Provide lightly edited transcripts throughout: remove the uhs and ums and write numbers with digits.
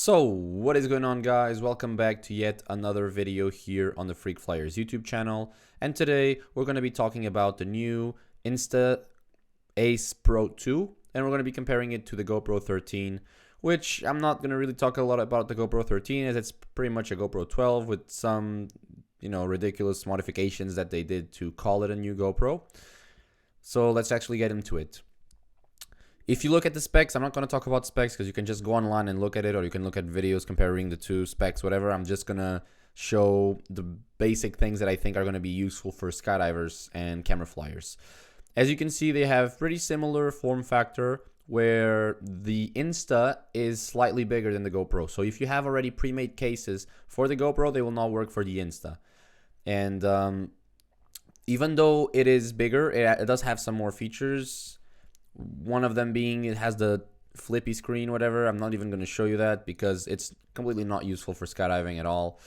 So, what is going on, guys? Welcome back to yet another video here on the Freak Flyers YouTube channel. And today we're going to be talking about the new Insta Ace Pro 2, and we're going to be comparing it to the GoPro 13, which I'm not going to really talk a lot about the GoPro 13, as it's pretty much a GoPro 12 with some, ridiculous modifications that they did to call it a new GoPro. So let's actually get into it. If you look at the specs, I'm not going to talk about specs because you can just go online and look at it, or you can look at videos comparing the two specs, whatever. I'm just going to show the basic things that I think are going to be useful for skydivers and camera flyers. As you can see, they have pretty similar form factor, where the Insta is slightly bigger than the GoPro. So if you have already pre-made cases for the GoPro, they will not work for the Insta. And even though it is bigger, it does have some more features. One of them being it has the flippy screen, whatever. I'm not even going to show you that because it's completely not useful for skydiving at all.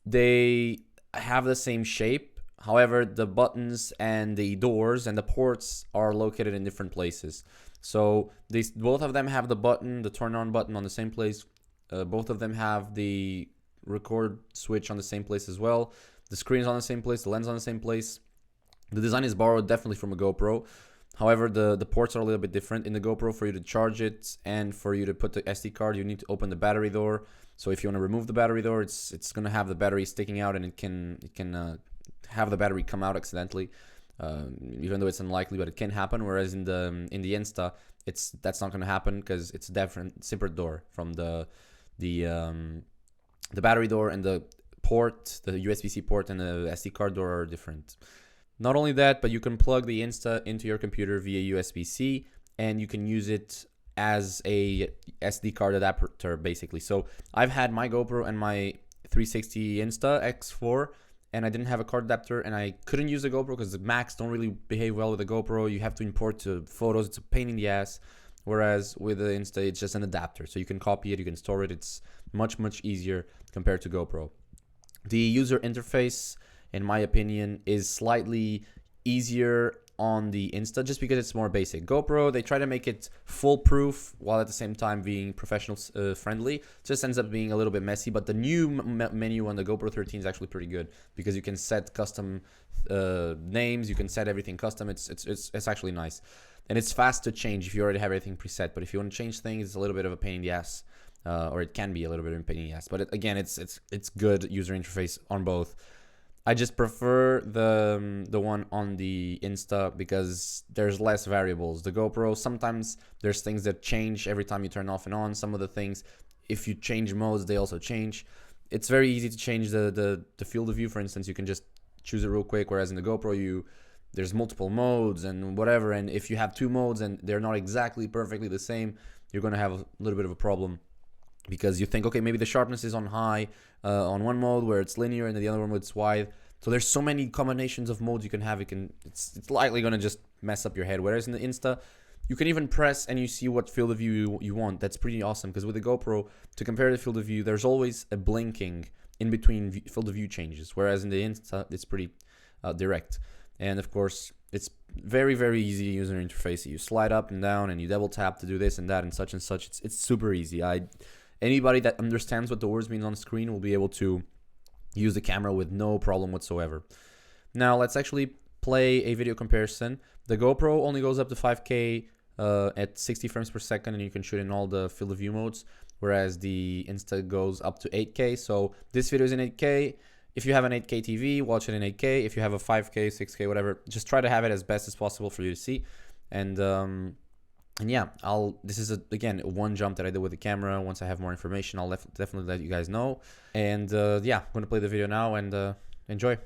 They have the same shape. However, the buttons and the doors and the ports are located in different places. So both of them have the turn on button on the same place. Both of them have the record switch on the same place as well. The screen is on the same place. The lens on the same place. The design is borrowed definitely from a GoPro. However, the ports are a little bit different. In the GoPro, for you to charge it and for you to put the SD card, you need to open the battery door. So if you want to remove the battery door, it's going to have the battery sticking out, and it can have the battery come out accidentally, even though it's unlikely, but it can happen. Whereas in the Insta, that's not going to happen because it's a different separate door from the battery door, and the port, the USB-C port, and the SD card door are different. Not only that, but you can plug the Insta into your computer via USB-C, and you can use it as a SD card adapter, basically. So I've had my GoPro and my 360 Insta X4, and I didn't have a card adapter, and I couldn't use the GoPro because the Macs don't really behave well with the GoPro. You have to import photos. It's a pain in the ass. Whereas with the Insta, it's just an adapter. So you can copy it, you can store it. It's much, much easier compared to GoPro. The user interface, in my opinion, is slightly easier on the Insta just because it's more basic. GoPro, they try to make it foolproof while at the same time being professional friendly. Just ends up being a little bit messy, but the new menu on the GoPro 13 is actually pretty good because you can set custom names, you can set everything custom. It's actually nice, and it's fast to change if you already have everything preset. But if you want to change things, it's a little bit of a pain in the ass, or it can be a little bit of a pain in the ass. But again, it's good user interface on both. I just prefer the one on the Insta because there's less variables. The GoPro, sometimes there's things that change every time you turn off and on. Some of the things, if you change modes, they also change. It's very easy to change the field of view, for instance. You can just choose it real quick, whereas in the GoPro, there's multiple modes and whatever. And if you have two modes and they're not exactly perfectly the same, you're going to have a little bit of a problem. Because you think, okay, maybe the sharpness is on high on one mode where it's linear, and the other one where it's wide. So there's so many combinations of modes you can have. It's likely going to just mess up your head. Whereas in the Insta, you can even press and you see what field of view you want. That's pretty awesome because with the GoPro, to compare the field of view, there's always a blinking in between field of view changes. Whereas in the Insta, it's pretty direct. And of course, it's very, very easy user interface. You slide up and down and you double tap to do this and that and such and such. It's super easy. Anybody that understands what the words mean on the screen will be able to use the camera with no problem whatsoever. Now, let's actually play a video comparison. The GoPro only goes up to 5K at 60 frames per second, and you can shoot in all the field of view modes, whereas the Insta goes up to 8K. So this video is in 8K. If you have an 8K TV, watch it in 8K. If you have a 5K, 6K, whatever, just try to have it as best as possible for you to see. And yeah, this is again one jump that I did with the camera. Once I have more information, I'll definitely let you guys know. And yeah, I'm gonna play the video now and enjoy.